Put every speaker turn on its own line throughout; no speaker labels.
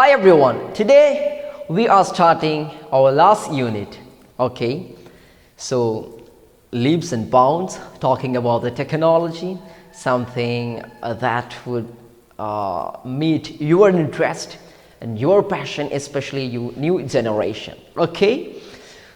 Hi everyone, today we are starting our last unit. Okay, so leaps and bounds, talking about the technology, something that would meet your interest and your passion, especially you new generation. Okay,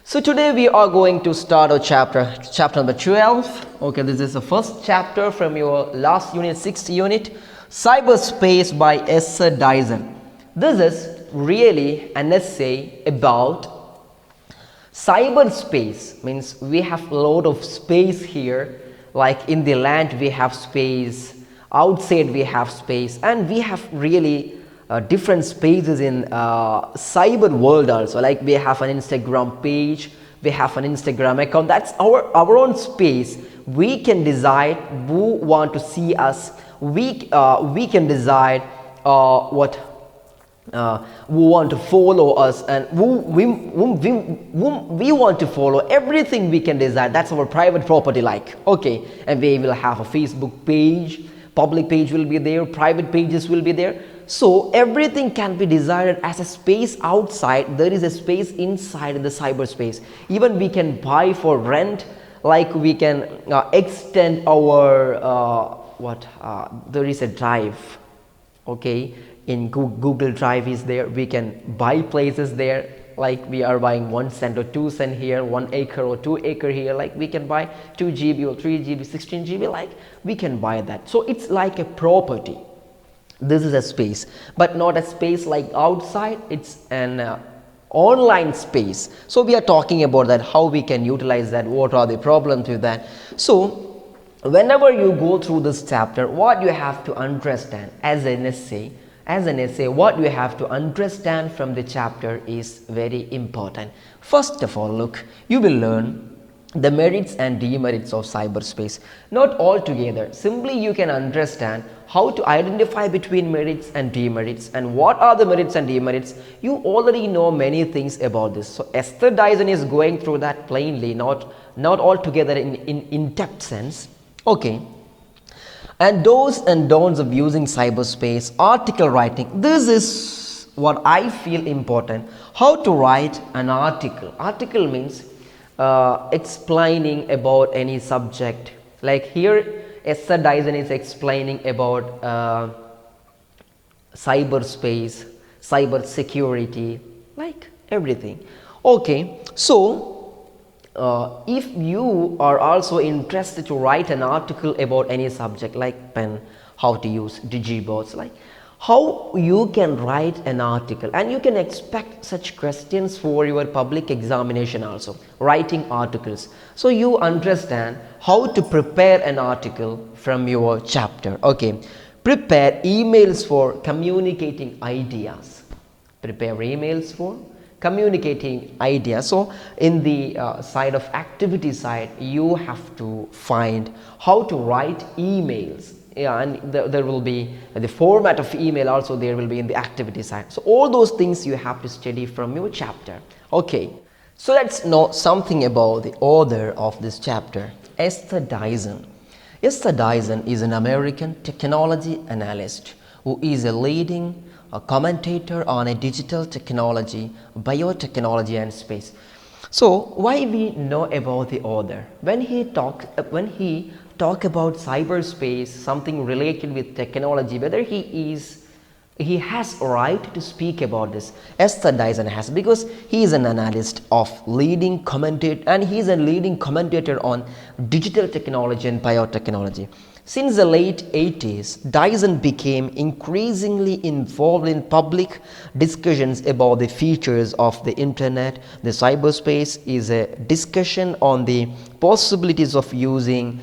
so today we are going to start our chapter number 12. Okay, this is the first chapter from your last unit, 6th unit, Cyberspace by Esther Dyson. This is really an essay about cyberspace. Means we have a lot of space here, like in the land we have space, outside we have space, and we have really different spaces in cyber world also. Like we have an Instagram page, we have an Instagram account. That's our own space. We can decide who want to see us. We can decide who want to follow us and whom we want to follow. Everything we can decide. That's our private property, like. Okay, and we will have a Facebook page, public page will be there, private pages will be there. So everything can be desired as a space outside. There is a space inside in the cyberspace. Even we can buy for rent, like we can extend our there is a drive. Okay, in Google Drive is there. We can buy places there, like we are buying 1 cent or 2 cent here, 1 acre or 2 acre here. Like we can buy 2 GB or 3 GB, 16 GB. Like we can buy that. So it's like a property. This is a space, but not a space like outside. It's an online space. So we are talking about that, how we can utilize that, what are the problems with that. So whenever you go through this chapter, what you have to understand as an essay, what you have to understand from the chapter is very important. First of all, look, you will learn the merits and demerits of cyberspace. Not altogether, simply you can understand how to identify between merits and demerits, and what are the merits and demerits. You already know many things about this. So Esther Dyson is going through that plainly, not altogether in depth sense. Okay, and do's and don'ts of using cyberspace, article writing. This is what I feel important. How to write an article. Article means explaining about any subject. Like here Esther Dyson is explaining about cyberspace, cyber security, like everything. Okay, so if you are also interested to write an article about any subject, like pen, how to use digibots, like how you can write an article, and you can expect such questions for your public examination also, writing articles. So you understand how to prepare an article from your chapter. Okay, prepare emails for communicating ideas. Prepare emails for communicating ideas. So in the side of activity side, you have to find how to write emails. Yeah, and there will be the format of email also, there will be in the activity side. So all those things you have to study from your chapter. Okay, so let's know something about the author of this chapter, Esther Dyson. Esther Dyson is an American technology analyst who is a leading commentator on a digital technology, biotechnology and space. So why we know about the author? When he talk about cyberspace, something related with technology, whether he has a right to speak about this. Esther Dyson has, because he is an analyst of leading commentator, and he is a leading commentator on digital technology and biotechnology. Since the late 80s, Dyson became increasingly involved in public discussions about the features of the internet. The cyberspace is a discussion on the possibilities of using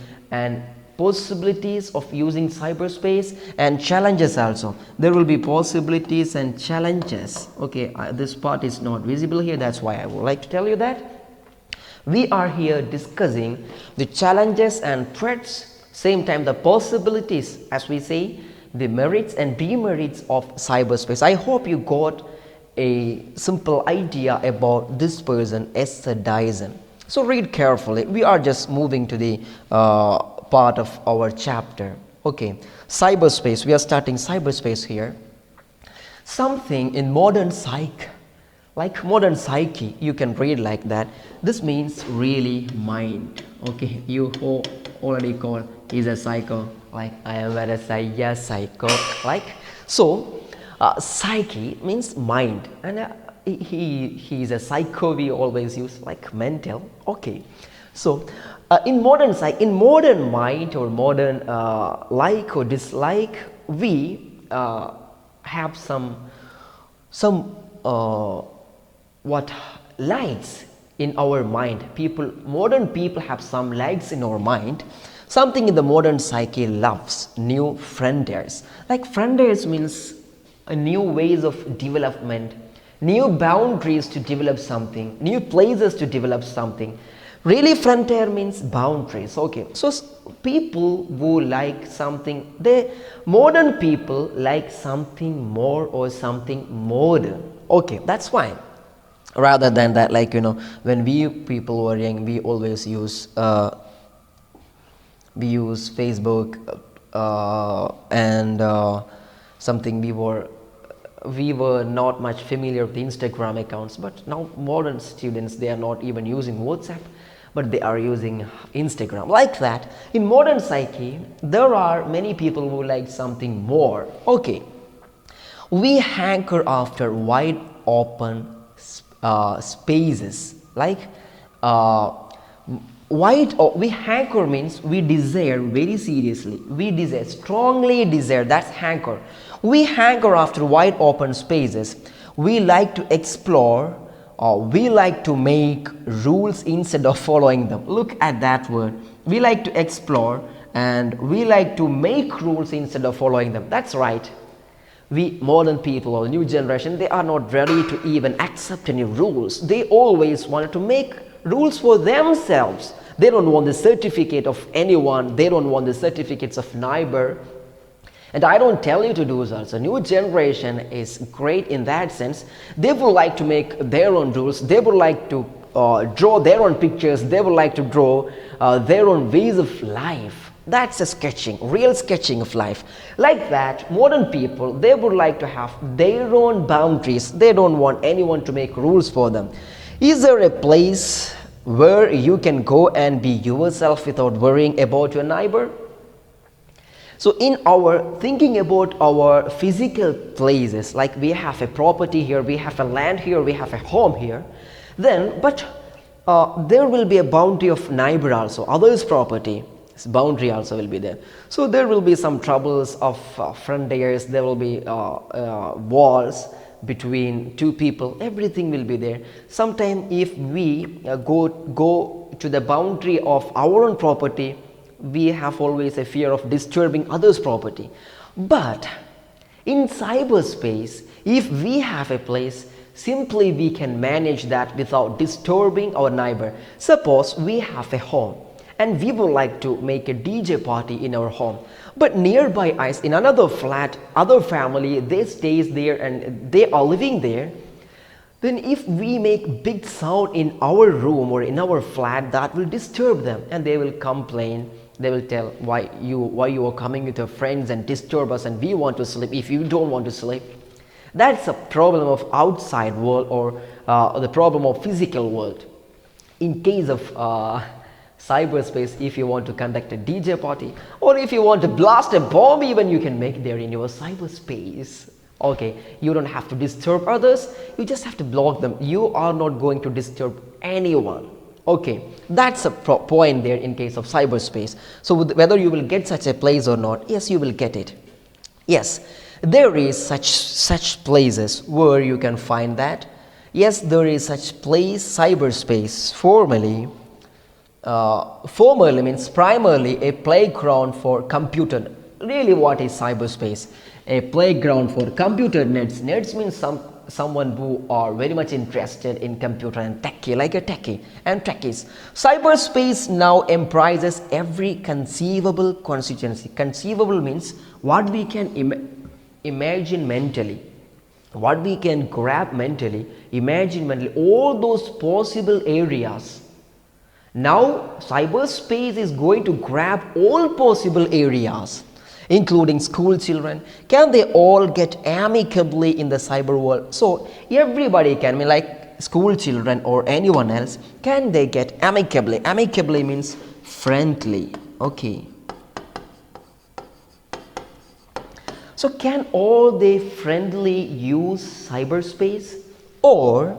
cyberspace, and challenges also. There will be possibilities and challenges. Okay, this part is not visible here, that's why I would like to tell you that. We are here discussing the challenges and threats, same time the possibilities, as we say, the merits and demerits of cyberspace. I hope you got a simple idea about this person, Esther Dyson. So read carefully. We are just moving to the part of our chapter. Okay, cyberspace. We are starting cyberspace here. something in modern psych, like modern psyche, you can read like that. This means really mind. Okay, you already call is a psycho, like I am very yes psycho, like so. Psyche means mind, and he is a psycho. We always use like mental. Okay, so in modern psych, in modern mind or modern like or dislike, we have some what likes in our mind. People, modern people have some likes in our mind. Something in the modern psyche loves new frontiers. Like frontiers means new ways of development, new boundaries to develop something, new places to develop something. Really, frontier means boundaries. Okay, so people who like something, they modern people like something more or something modern. Okay, that's fine. Rather than that, like when we people were young, we always use Facebook and something we were not much familiar with Instagram accounts, but now modern students, they are not even using WhatsApp, but they are using Instagram. Like that, in modern psyche, there are many people who like something more. Okay, we hanker after wide open spaces, like we hanker means we desire very seriously, we desire, strongly desire, that's hanker. We hanker after wide open spaces. We like to explore, or we like to make rules instead of following them. Look at that word. We like to explore and we like to make rules instead of following them. That's right. We modern people or new generation, they are not ready to even accept any rules. They always wanted to make rules for themselves. They don't want the certificate of anyone. They don't want the certificates of neighbor. And I don't tell you to do so. The new generation is great in that sense. They would like to make their own rules. They would like to draw their own pictures. They would like to draw their own ways of life. That's a sketching, real sketching of life. Like that, modern people, they would like to have their own boundaries. They don't want anyone to make rules for them. Is there a place where you can go and be yourself without worrying about your neighbor? So in our thinking about our physical places, like we have a property here, we have a land here, we have a home here, then but there will be a boundary of neighbor also, others' property. Boundary also will be there. So there will be some troubles of frontiers, there will be walls between two people, everything will be there. Sometimes if we go to the boundary of our own property, we have always a fear of disturbing others' property. But in cyberspace, if we have a place, simply we can manage that without disturbing our neighbor. Suppose we have a home and we would like to make a DJ party in our home, but nearby us in another flat, other family, they stays there and they are living there. Then if we make big sound in our room or in our flat, that will disturb them and they will complain. They will tell why you are coming with your friends and disturb us and we want to sleep if you don't want to sleep. That's a problem of outside world or the problem of physical world. In case of cyberspace, if you want to conduct a DJ party or if you want to blast a bomb, even you can make there in your cyberspace. Okay, you don't have to disturb others, you just have to block them. You are not going to disturb anyone. Okay, that's a point there in case of cyberspace. So whether you will get such a place or not, yes, you will get it. Yes, there is such places where you can find that. Yes, there is such place, cyberspace, formerly means primarily a playground for computer. Really, what is cyberspace? A playground for computer nerds. Nerds means someone who are very much interested in computer and techie, like a techie and techies. Cyberspace now embraces every conceivable constituency. Conceivable means what we can imagine mentally, what we can grab mentally, imagine mentally, all those possible areas. Now cyberspace is going to grab all possible areas. including school children, can they all get amicably in the cyber world? So everybody can, I mean, like school children or anyone else, can they get amicably? Amicably means friendly. Okay. So can all they friendly use cyberspace? Or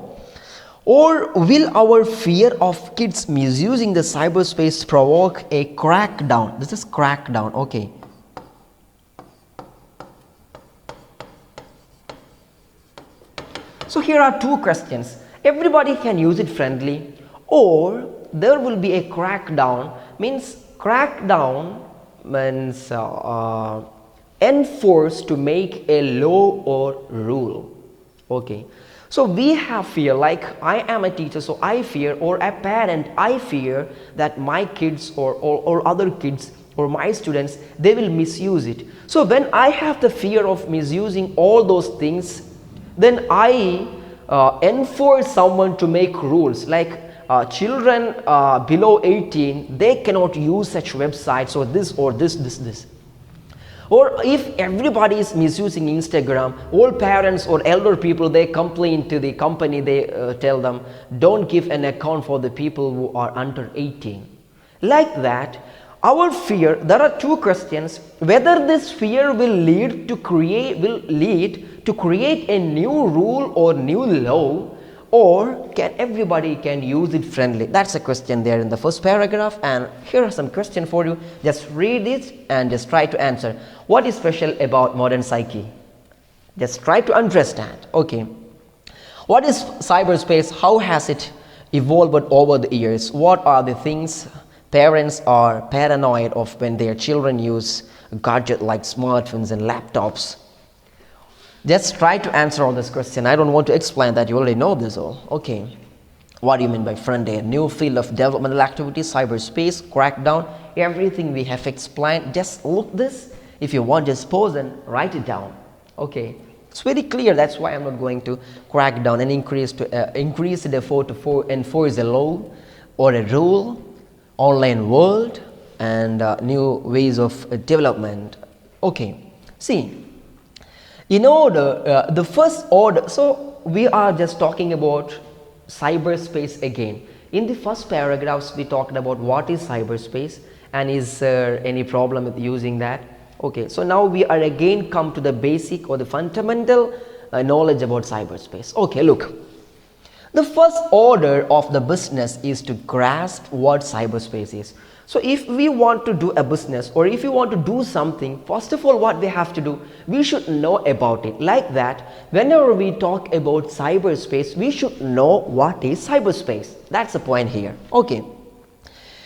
will our fear of kids misusing the cyberspace provoke a crackdown? This is crackdown. Okay. So here are two questions. Everybody can use it friendly, or there will be a crackdown. Crackdown means enforce to make a law or rule. Okay. So we have fear, like I am a teacher, so I fear, or a parent, I fear that my kids or other kids or my students, they will misuse it. So when I have the fear of misusing all those things, then I enforce someone to make rules, like children below 18, they cannot use such websites or this. Or if everybody is misusing Instagram, all parents or elder people, they complain to the company, they tell them, don't give an account for the people who are under 18. Like that, our fear, there are two questions, whether this fear will lead to create a new rule or new law, or can everybody can use it friendly. That's a question there in the first paragraph, and here are some questions for you. Just read it and just try to answer. What is special about modern psyche? Just try to understand. Okay. What is cyberspace? How has it evolved over the years? What are the things parents are paranoid of when their children use gadgets like smartphones and laptops? Just try to answer all this question. I don't want to explain that, you already know this all. Okay. What do you mean by friendly? New field of developmental activity, cyberspace, crackdown, everything we have explained. Just look this. If you want, just pause and write it down. Okay. It's very clear. That's why I'm not going to crack down and increase the effort to enforce a law or a rule, online world, and new ways of development. Okay. See. In order, the first order, so we are just talking about cyberspace again. In the first paragraphs, we talked about what is cyberspace and is there any problem with using that. Okay, so now we are again come to the basic or the fundamental knowledge about cyberspace. Okay, look. The first order of the business is to grasp what cyberspace is. So if we want to do a business or if you want to do something, first of all, what we have to do, we should know about it. Like that, whenever we talk about cyberspace, we should know what is cyberspace. That's the point here. Okay.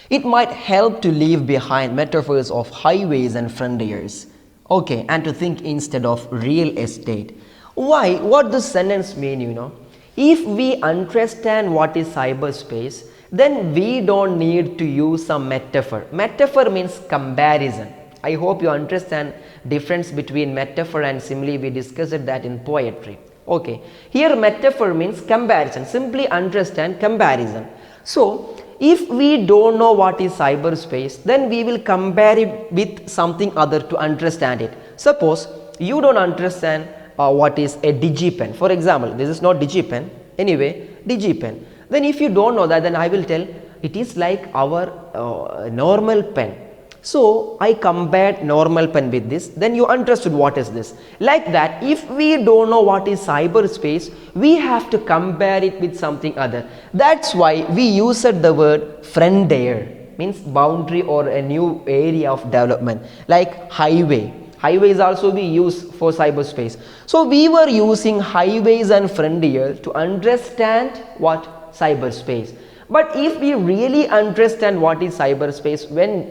It might help to leave behind metaphors of highways and frontiers. Okay, and to think instead of real estate. Why? What does sentence mean, you know? If we understand what is cyberspace, then we don't need to use some metaphor. Metaphor means comparison. I hope you understand difference between metaphor and simile. We discussed that in poetry. Okay. Here metaphor means comparison. Simply understand comparison. So if we don't know what is cyberspace, then we will compare it with something other to understand it. Suppose you don't understand what is a digipen. For example, this is not digipen. Anyway, digipen. Then if you don't know that, then I will tell it is like our normal pen. So I compared normal pen with this, then you understood what is this. Like that, if we don't know what is cyberspace, we have to compare it with something other. That's why we used the word frontier, means boundary or a new area of development, like highway. Highways also we use for cyberspace. So we were using highways and frontier to understand what cyberspace. But if we really understand what is cyberspace,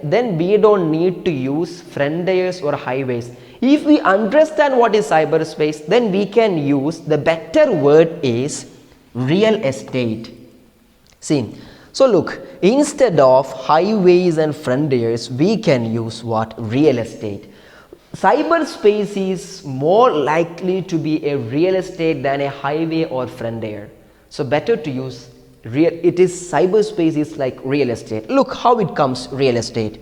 then we don't need to use frontiers or highways. If we understand what is cyberspace, then we can use the better word is real estate. See, so look, instead of highways and frontiers, we can use what? Real estate. Cyberspace is more likely to be a real estate than a highway or frontier. So better to use cyberspace is like real estate. Look how it comes real estate.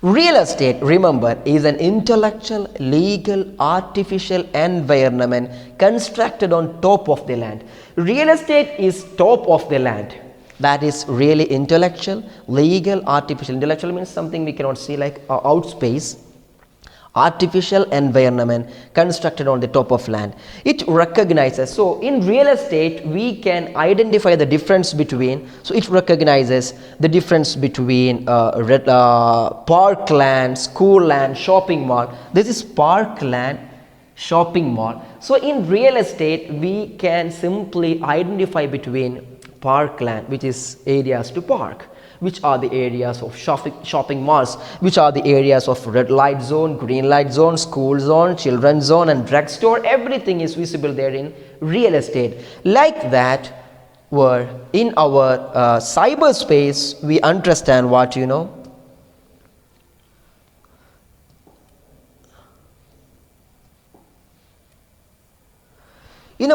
Real estate, remember, is an intellectual, legal, artificial environment constructed on top of the land. Real estate is top of the land. That is really intellectual, legal, artificial. Intellectual means something we cannot see, like out space. Artificial environment constructed on the top of land. It recognizes, so in real estate we can identify the difference between, so it recognizes the difference between parkland, school land, shopping mall. This is parkland, shopping mall. So in real estate we can simply identify between parkland, which is areas to park, which are the areas of shopping malls, which are the areas of red light zone, green light zone, school zone, children's zone and drugstore. Everything is visible there in real estate. Like that, where in our cyberspace we understand what, in our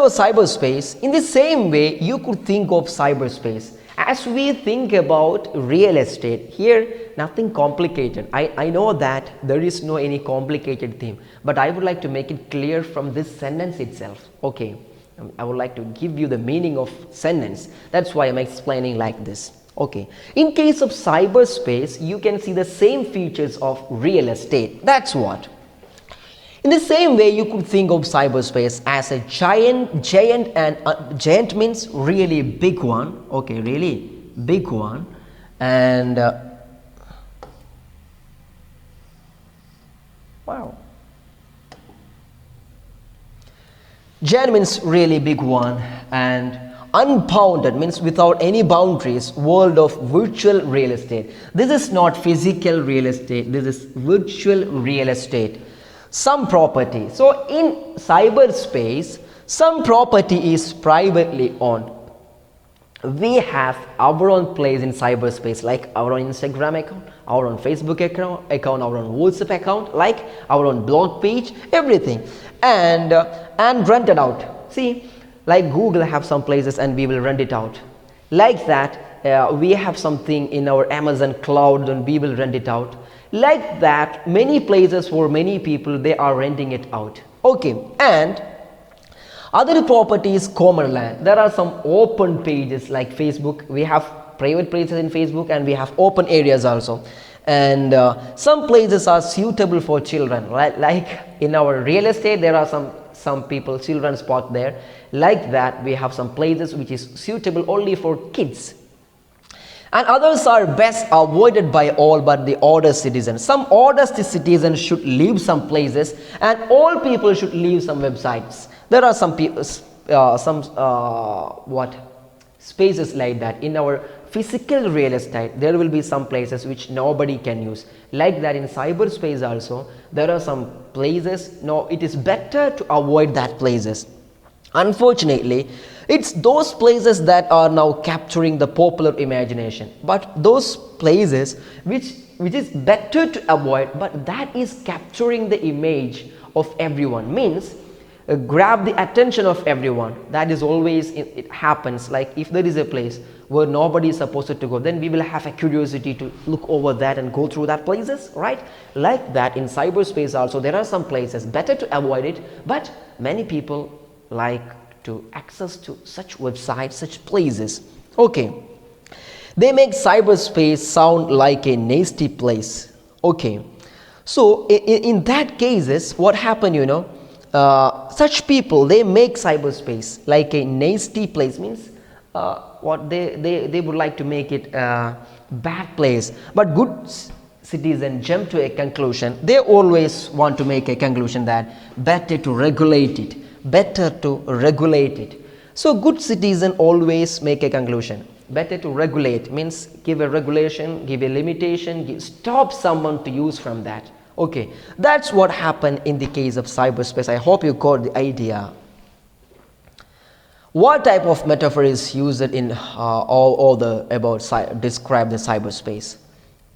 cyberspace, in the same way you could think of cyberspace. As we think about real estate, here nothing complicated. I know that there is no any complicated theme, but I would like to make it clear from this sentence itself. Okay, I would like to give you the meaning of sentence. That's why I'm explaining like this. Okay, in case of cyberspace, you can see the same features of real estate. That's what. In the same way, you could think of cyberspace as a giant, and giant means really big one. Okay, really big one, and wow, giant means really big one, and unbounded means without any boundaries world of virtual real estate. This is not physical real estate. This is virtual real estate. Some property. So in cyberspace, some property is privately owned. We have our own place in cyberspace, like our own Instagram account, our own Facebook account, our own WhatsApp account, like our own blog page, everything, and rented out. See, like Google have some places and we will rent it out. Like that, we have something in our Amazon cloud and we will rent it out. Like that, many places for many people, they are renting it out. Okay, and other properties, common land. There are some open pages like Facebook. We have private places in Facebook and we have open areas also. And some places are suitable for children, right? Like in our real estate, there are some people, children's park there. Like that, we have some places which is suitable only for kids. And others are best avoided by all but the order citizens. Some order citizens should leave some places and all people should leave some websites. There are some people, spaces like that. In our physical real estate, there will be some places which nobody can use. Like that in cyberspace also, there are some places, no, it is better to avoid that places. Unfortunately, it's those places that are now capturing the popular imagination. But those places which is better to avoid, but that is capturing the image of everyone, means grab the attention of everyone. That is always, it happens. Like if there is a place where nobody is supposed to go, then we will have a curiosity to look over that and go through that places, right? Like that in cyberspace also, there are some places better to avoid it, but many people like to access to such websites, such places. Okay, they make cyberspace sound like a nasty place. Okay, so in that cases, what happened, such people, they make cyberspace like a nasty place, means what they would like to make it a bad place. But good citizen jump to a conclusion. They always want to make a conclusion that better to regulate it. Better to regulate it. So good citizen always make a conclusion. Better to regulate means give a regulation, give a limitation, stop someone to use from that. Okay, that's what happened in the case of cyberspace. I hope you got the idea. What type of metaphor is used in describe the cyberspace?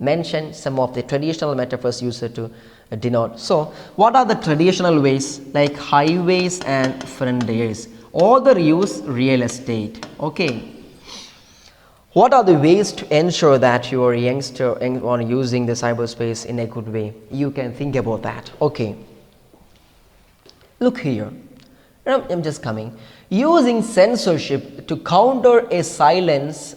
Mention some of the traditional metaphors used to denote. So what are the traditional ways, like highways and frontiers? Other use real estate. Okay, What are the ways to ensure that your youngster are using the cyberspace in a good way? You can think about that. Okay. Look here. I'm just coming. Using censorship to counter a silence,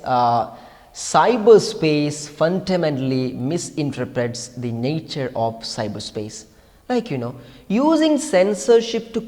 cyberspace fundamentally misinterprets the nature of cyberspace. Like, using censorship to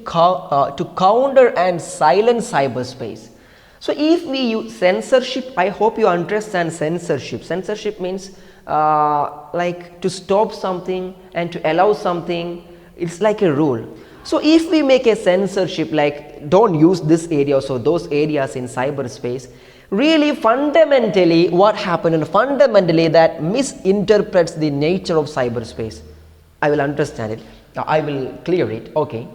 counter and silence cyberspace. So if we use censorship, I hope you understand censorship. Censorship means like to stop something and to allow something. It's like a rule. So if we make a censorship like don't use this area, so those areas in cyberspace, really fundamentally what happened, and fundamentally that misinterprets the nature of cyberspace. I will understand it. Now I will clear it. Okay.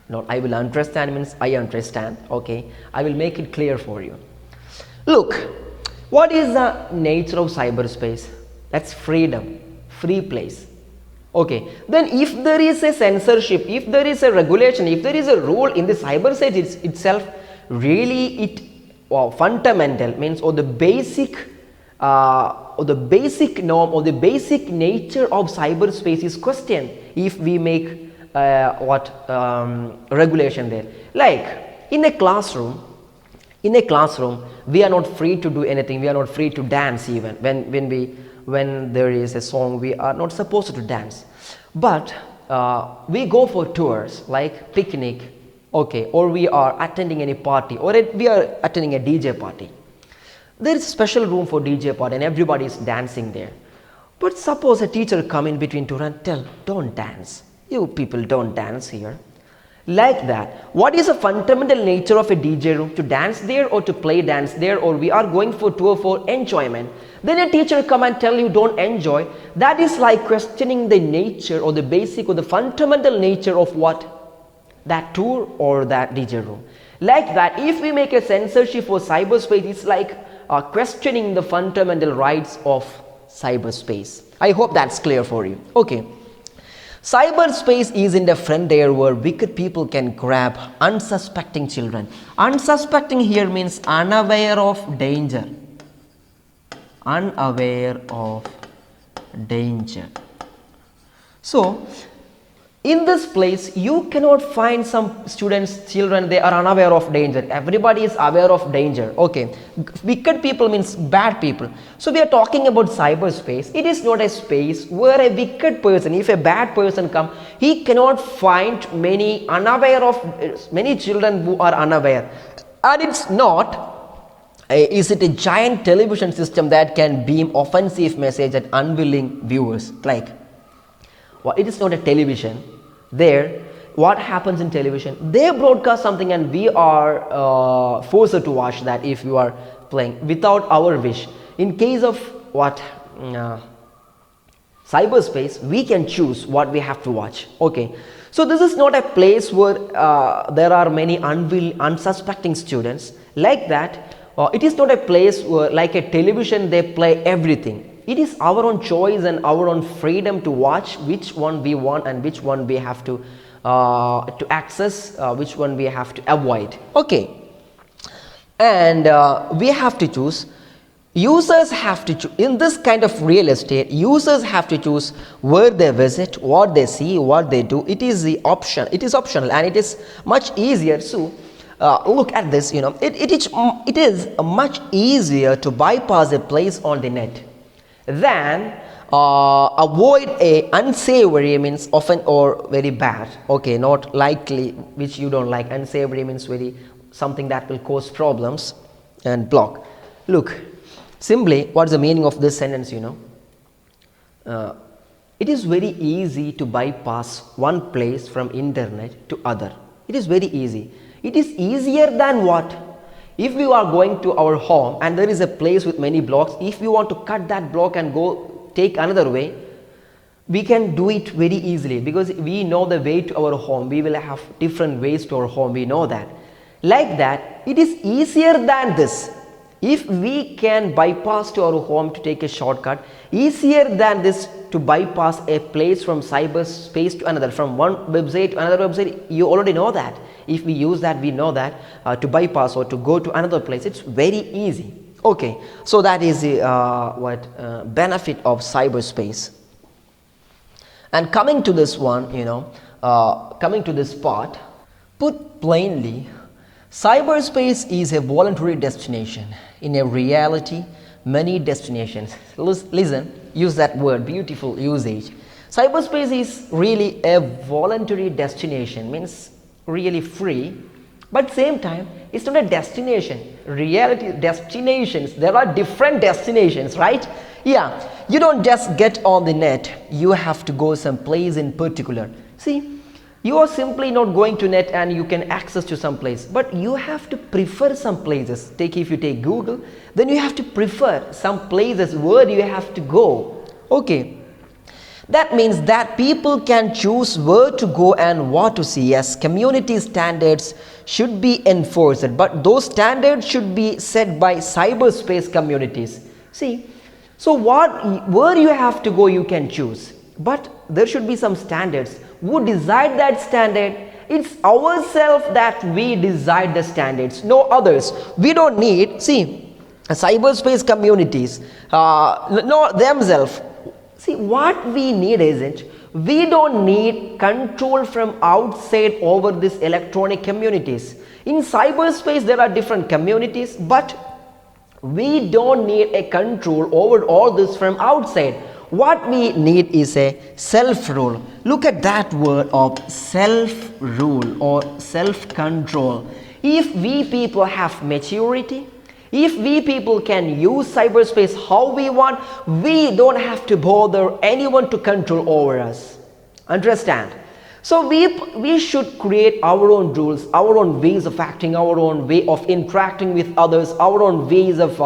No, I will understand means I understand. Okay. I will make it clear for you. Look, what is the nature of cyberspace? That's freedom, free place. Okay. Then if there is a censorship, if there is a regulation, if there is a rule in the cyberspace itself, really it fundamental means or the basic norm or the basic nature of cyberspace is questioned if we make regulation there. Like in a classroom, we are not free to do anything. We are not free to dance even when there is a song. We are not supposed to dance, but we go for tours like picnic. Okay, or we are attending any party, or we are attending a DJ party. There is a special room for DJ party and everybody is dancing there. But suppose a teacher come in between tour and tell, don't dance. You people don't dance here. Like that. What is the fundamental nature of a DJ room? To dance there or to play dance there, or we are going for tour for enjoyment. Then a teacher come and tell you don't enjoy. That is like questioning the nature or the basic or the fundamental nature of what? That tour or that DJ room. Like that, if we make a censorship for cyberspace, it's like questioning the fundamental rights of cyberspace. I hope that's clear for you. Okay. Cyberspace is in the frontier where wicked people can grab unsuspecting children. Unsuspecting here means unaware of danger. Unaware of danger. So, in this place, you cannot find some children, they are unaware of danger. Everybody is aware of danger. Okay. Wicked people means bad people. So we are talking about cyberspace. It is not a space where a wicked person, if a bad person come, he cannot find many children who are unaware. And it's not, is it a giant television system that can beam offensive message at unwilling viewers? Like, well, it is not a television. There, what happens in television? They broadcast something and we are forced to watch that if you are playing without our wish. In case of cyberspace, we can choose what we have to watch. Okay. So this is not a place where there are many unsuspecting students. Like that, it is not a place where like a television they play everything. It is our own choice and our own freedom to watch which one we want and which one we have to access, which one we have to avoid. Okay. And we have to choose. Users have to choose. In this kind of real estate, users have to choose where they visit, what they see, what they do. It is the option. It is optional and it is much easier. So look at this. It is much easier to bypass a place on the net than avoid a unsavory means often or very bad. Okay, not likely, which you don't like. Unsavory means very something that will cause problems and block. Look, simply what is the meaning of this sentence? It is very easy to bypass one place from internet to other. It is very easy. It is easier than what? If we are going to our home and there is a place with many blocks, if we want to cut that block and go take another way, we can do it very easily because we know the way to our home. We will have different ways to our home. We know that. Like that, it is easier than this. If we can bypass to our home to take a shortcut, easier than this to bypass a place from cyberspace to another, from one website to another website. You already know that. If we use that, we know that to bypass or to go to another place, it's very easy. Okay, so that is the benefit of cyberspace. And coming to this one, coming to this part, put plainly, cyberspace is a voluntary destination. In a reality, many destinations. Listen, use that word, beautiful usage. Cyberspace is really a voluntary destination, means really free, but same time it's not a destination. Reality, destinations, there are different destinations, right? Yeah, you don't just get on the net, you have to go some place in particular. See, you are simply not going to net and you can access to some place, but you have to prefer some places. If you take Google, then you have to prefer some places where you have to go. Okay, that means that people can choose where to go and what to see. Yes, community standards should be enforced, but those standards should be set by cyberspace communities. See, so where you have to go you can choose, but there should be some standards. Who decide that standard? It's ourselves that we decide the standards, no others. We don't need, see, cyberspace communities, no themselves. See, what we need isn't, we don't need control from outside over these electronic communities. In cyberspace there are different communities, but we don't need a control over all this from outside. What we need is a self-rule. Look at that word of self-rule or self-control. If we people have maturity, if we people can use cyberspace how we want, we don't have to bother anyone to control over us. Understand? So we should create our own rules, our own ways of acting, our own way of interacting with others, our own ways of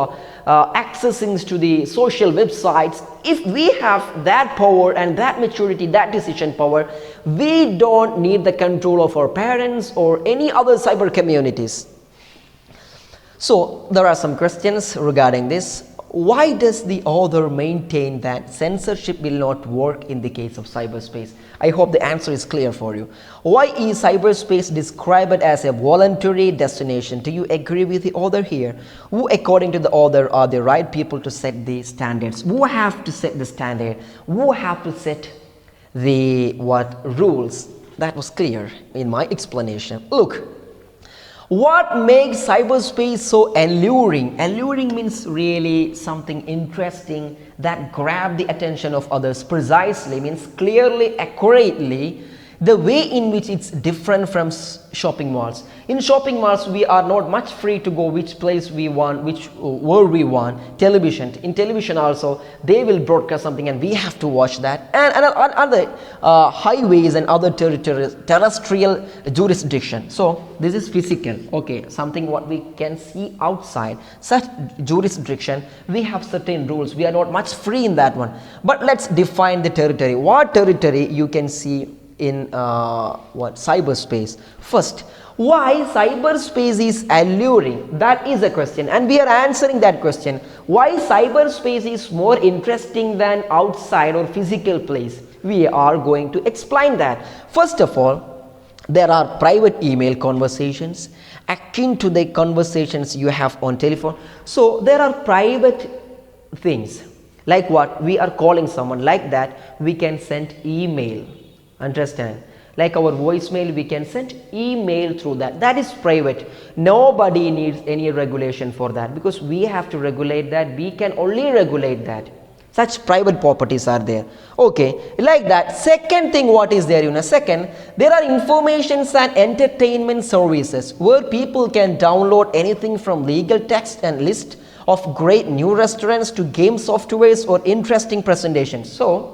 accessing to the social websites. If we have that power and that maturity, that decision power, we don't need the control of our parents or any other cyber communities. So there are some questions regarding this. Why does the author maintain that censorship will not work in the case of cyberspace? I hope the answer is clear for you. Why is cyberspace described as a voluntary destination? Do you agree with the author here? Who, according to the author, are the right people to set the standards? Who have to set the standard? Who have to set the rules? That was clear in my explanation. Look. What makes cyberspace so alluring? Alluring means really something interesting that grab the attention of others. Precisely means clearly, accurately, the way in which it's different from shopping malls. In shopping malls, we are not much free to go which place we want, where we want. Television. In television also, they will broadcast something and we have to watch that. And other highways and other terrestrial jurisdiction. So this is physical. Okay, something what we can see outside. Such jurisdiction, we have certain rules. We are not much free in that one. But let's define the territory. What territory you can see in cyberspace? First, why cyberspace is alluring? That is a question, and we are answering that question. Why cyberspace is more interesting than outside or physical place? We are going to explain that. First of all, there are private email conversations akin to the conversations you have on telephone. So there are private things like what we are calling someone, like that we can send email. Understand? Like our voicemail, we can send email through that. That is private. Nobody needs any regulation for that, because we have to regulate that. We can only regulate that. Such private properties are there. Okay, like that. Second thing, what is there? Second, there are informations and entertainment services where people can download anything from legal text and list of great new restaurants to game softwares or interesting presentations. So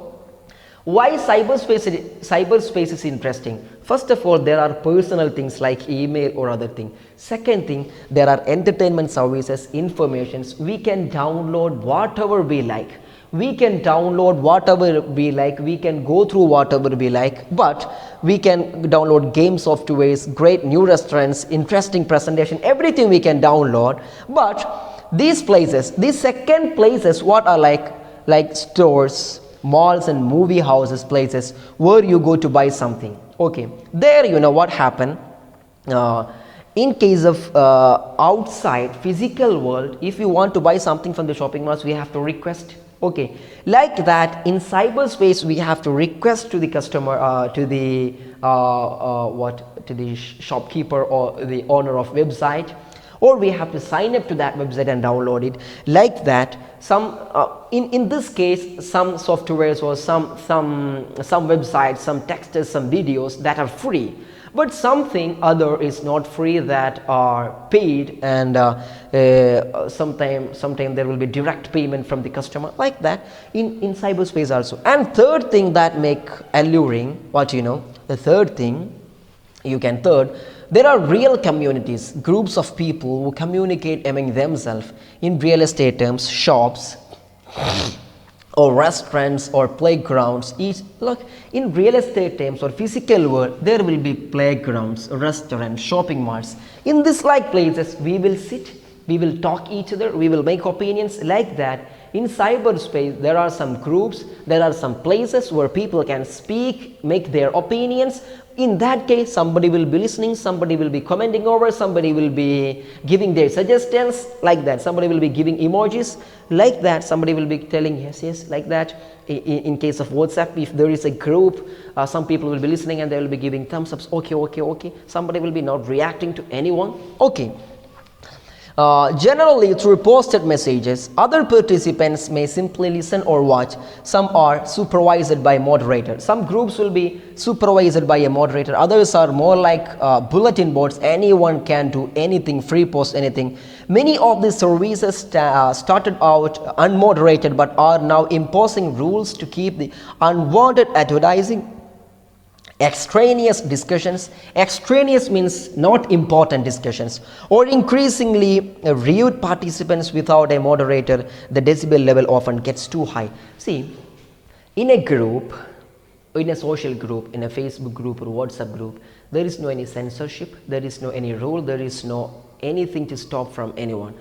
why cyberspace is interesting? First of all, there are personal things like email or other thing. Second thing, there are entertainment services, informations. We can download whatever we like. We can download whatever we like. We can go through whatever we like. But we can download game softwares, great new restaurants, interesting presentation, everything we can download. But these places, these second places, what are like stores, malls and movie houses, places where you go to buy something. Okay, there what happened, in case of outside physical world, if you want to buy something from the shopping malls, we have to request. Okay, like that in cyberspace we have to request to the customer, to the to the shopkeeper or the owner of website, or we have to sign up to that website and download it. Like that, some in this case, some softwares or some websites, some texts, some videos that are free, but something other is not free, that are paid, and sometime there will be direct payment from the customer, like that in cyberspace also. And third thing that make alluring, the third thing there are real communities, groups of people who communicate among themselves in real estate terms, shops or restaurants or playgrounds. Look, in real estate terms or physical world, there will be playgrounds, restaurants, shopping malls. In this like places, we will sit, we will talk each other, we will make opinions, like that. In cyberspace, there are some groups, there are some places where people can speak, make their opinions. In that case, somebody will be listening, somebody will be commenting over, somebody will be giving their suggestions, like that. Somebody will be giving emojis, like that. Somebody will be telling yes, yes, like that. In case of WhatsApp, if there is a group, some people will be listening and they will be giving thumbs ups, okay, okay, okay. Somebody will be not reacting to anyone, okay. Generally, through posted messages, other participants may simply listen or watch. Some are supervised by moderator. Some groups will be supervised by a moderator. Others are more like bulletin boards. Anyone can do anything, free post anything. Many of these services started out unmoderated, but are now imposing rules to keep the unwanted advertising, extraneous discussions. Extraneous means not important discussions, or increasingly rude participants without a moderator. The decibel level often gets too high. See, in a group, in a social group, in a Facebook group or WhatsApp group, there is no any censorship, there is no any rule, there is no anything to stop from anyone.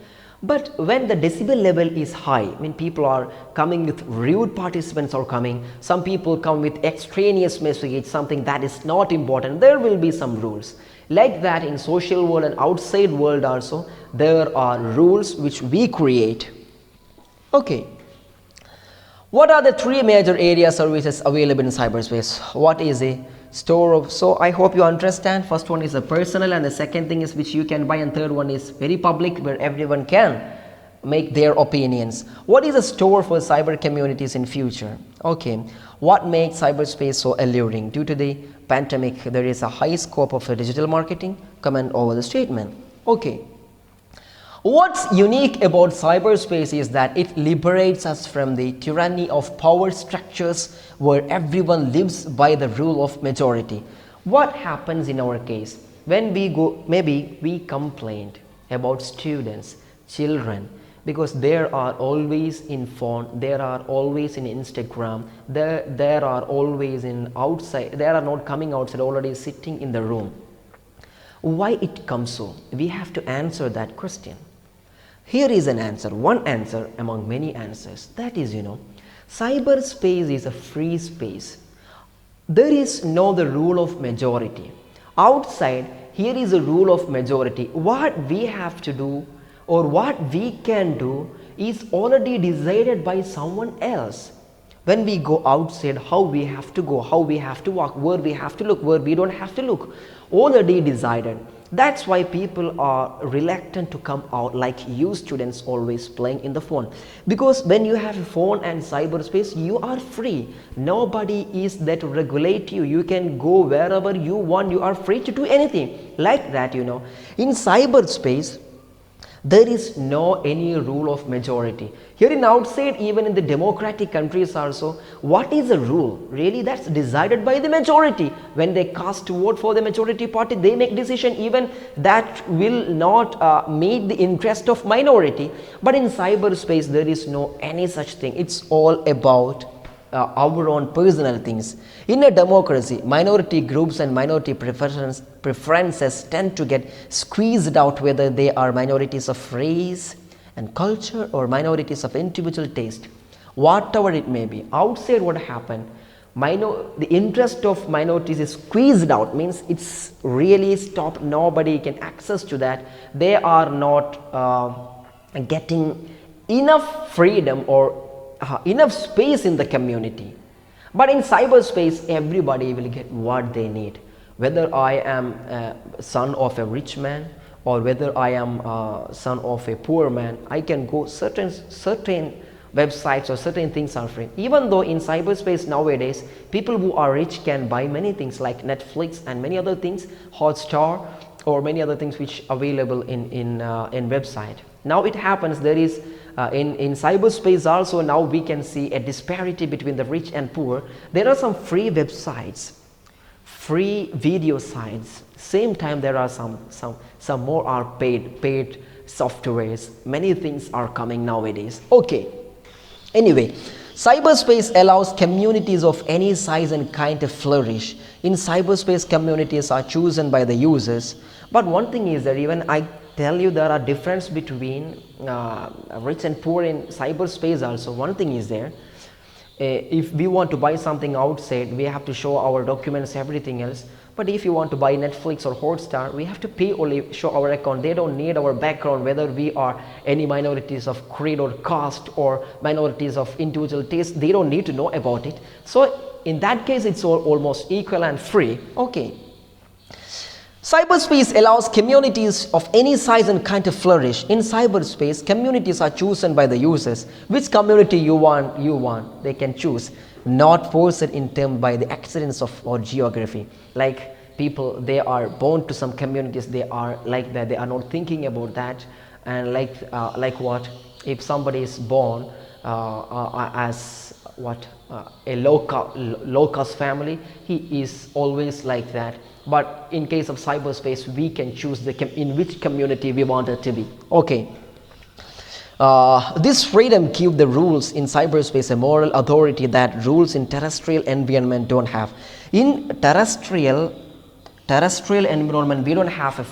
But when the decibel level is high, when people are coming with rude participants are coming, some people come with extraneous message, something that is not important, there will be some rules. Like that in social world and outside world also, there are rules which we create. Okay. What are the three major area services available in cyberspace? What is a store of? So I hope you understand. First one is a personal, and the second thing is which you can buy, and third one is very public, where everyone can make their opinions. What is a store for cyber communities in future? Okay, what makes cyberspace so alluring? Due to the pandemic, there is a high scope of digital marketing. Comment over the statement. Okay. What's unique about cyberspace is that it liberates us from the tyranny of power structures where everyone lives by the rule of majority. What happens in our case? When we go, maybe we complained about students, children, because there are always in phone, there are always in Instagram, there are always in outside, they are not coming outside, already sitting in the room. Why it comes so? We have to answer that question. Here is an answer, one answer among many answers. That is, cyberspace is a free space. There is no the rule of majority. Outside, here is a rule of majority. What we have to do or what we can do is already decided by someone else. When we go outside, how we have to go, how we have to walk, where we have to look, where we don't have to look, already decided. That's why people are reluctant to come out, like you students always playing in the phone. Because when you have a phone and cyberspace, you are free. Nobody is there to regulate you. You can go wherever you want. You are free to do anything. Like that, In cyberspace, there is no any rule of majority. Here in outside, even in the democratic countries also, what is the rule? Really, that's decided by the majority. When they cast to vote for the majority party, they make decision even that will not meet the interest of minority. But in cyberspace, there is no any such thing. It's all about our own personal things. In a democracy, minority groups and minority preferences tend to get squeezed out, whether they are minorities of race and culture or minorities of individual taste, whatever it may be. Outside, what happened? The interest of minorities is squeezed out, means it's really stopped. Nobody can access to that. They are not getting enough freedom or enough space in the community. But in cyberspace, everybody will get what they need. Whether I am a son of a rich man or whether I am a son of a poor man, I can go certain websites or certain things are free. Even though in cyberspace nowadays, people who are rich can buy many things like Netflix and many other things, Hotstar, or many other things which available in website. Now it happens there is in cyberspace also, now we can see a disparity between the rich and poor. There are some free websites, free video sites. Same time there are some more are paid softwares. Many things are coming nowadays. Okay. Anyway, cyberspace allows communities of any size and kind to flourish. In cyberspace, communities are chosen by the users. But one thing is that even I tell you there are difference between rich and poor in cyberspace also. One thing is there, if we want to buy something outside, we have to show our documents, everything else. But if you want to buy Netflix or Hotstar, we have to pay only, show our account. They don't need our background, whether we are any minorities of creed or caste or minorities of individual taste. They don't need to know about it. So in that case, it's almost equal and free. Okay. Cyberspace allows communities of any size and kind to flourish. In cyberspace, communities are chosen by the users. Which community you want, they can choose. Not forced in terms by the accidents of or geography. Like people, they are born to some communities, they are like that, they are not thinking about that. And like what, if somebody is born as what a low caste family, he is always like that. But in case of cyberspace, we can choose in which community we want it to be. Okay. This freedom gives the rules in cyberspace a moral authority that rules in terrestrial environment don't have. In terrestrial environment, we don't have a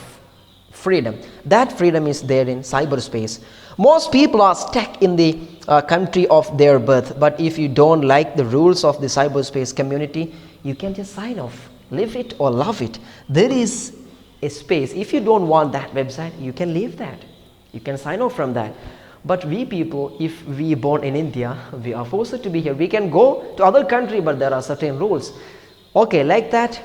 freedom. That freedom is there in cyberspace. Most people are stuck in the country of their birth, but if you don't like the rules of the cyberspace community, you can just sign off. Live it or love it. There is a space. If you don't want that website, you can leave that. You can sign off from that. But we people, if we born in India, we are forced to be here. We can go to other country, but there are certain rules. Okay, like that.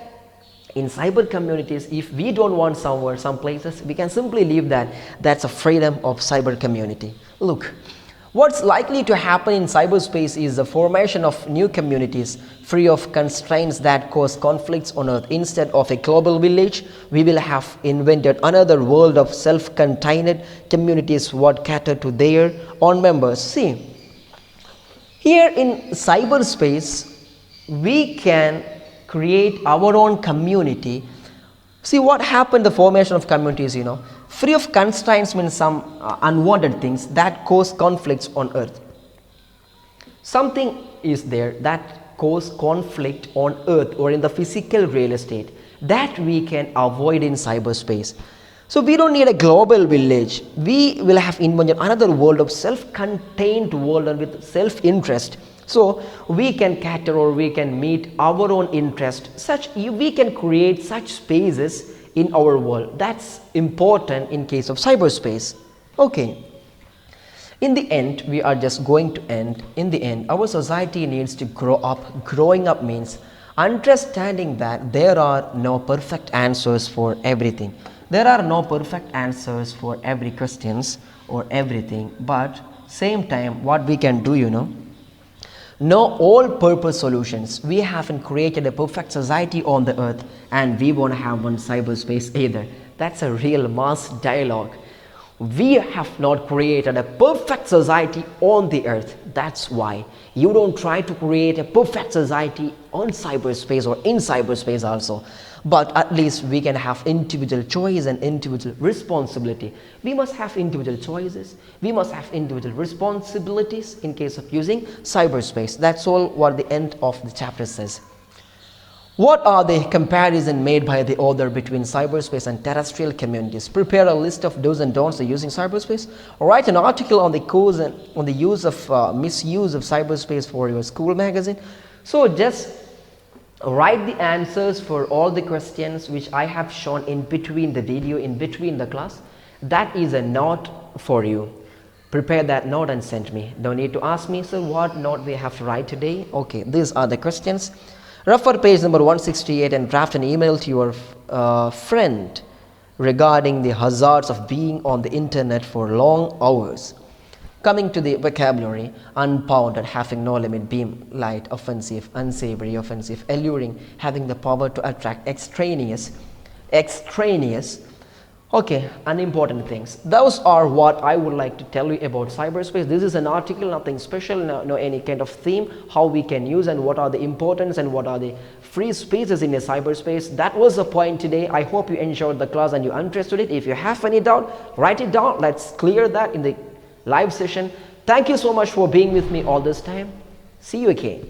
In cyber communities, if we don't want somewhere, some places, we can simply leave that. That's a freedom of cyber community. Look, what's likely to happen in cyberspace is the formation of new communities free of constraints that cause conflicts on Earth. Instead of a global village, we will have invented another world of self-contained communities what cater to their own members. See, here in cyberspace, we can create our own community. See what happened, the formation of communities, free of constraints means some unwanted things that cause conflicts on Earth. Something is there that cause conflict on Earth or in the physical real estate that we can avoid in cyberspace. So we don't need a global village. We will have invented another world of self-contained world and with self-interest. So we can cater or we can meet our own interest. We can create such spaces in our world. That's important in case of cyberspace. Okay. In the end, we are just going to end. In the end, our society needs to grow up. Growing up means understanding that there are no perfect answers for everything. There are no perfect answers for every questions or everything. But same time, what we can do, no all-purpose solutions. We haven't created a perfect society on the earth and we won't have one cyberspace either. That's a real mass dialogue. We have not created a perfect society on the earth. That's why you don't try to create a perfect society on cyberspace or in cyberspace also. But at least we can have individual choice and individual responsibility. We must have individual choices. We must have individual responsibilities in case of using cyberspace. That's all what the end of the chapter says. What are the comparisons made by the author between cyberspace and terrestrial communities? Prepare a list of do's and don'ts of using cyberspace. Write an article on the cause and on the use of misuse of cyberspace for your school magazine. So just Write the answers for all the questions which I have shown in between the video, in between the class. That is a note for you. Prepare that note and send me. Don't need to ask me, sir, what note we have to write today. Okay, these are the questions. Refer page number 168 and draft an email to your friend regarding the hazards of being on the internet for long hours. Coming to the vocabulary: unbounded, having no limit, beam, light, offensive, unsavory, offensive, alluring, having the power to attract, extraneous. Okay, unimportant things. Those are what I would like to tell you about cyberspace. This is an article, nothing special, no any kind of theme, how we can use and what are the importance and what are the free spaces in a cyberspace. That was the point today. I hope you enjoyed the class and you understood it. If you have any doubt, write it down. Let's clear that in the live session. Thank you so much for being with me all this time. See you again.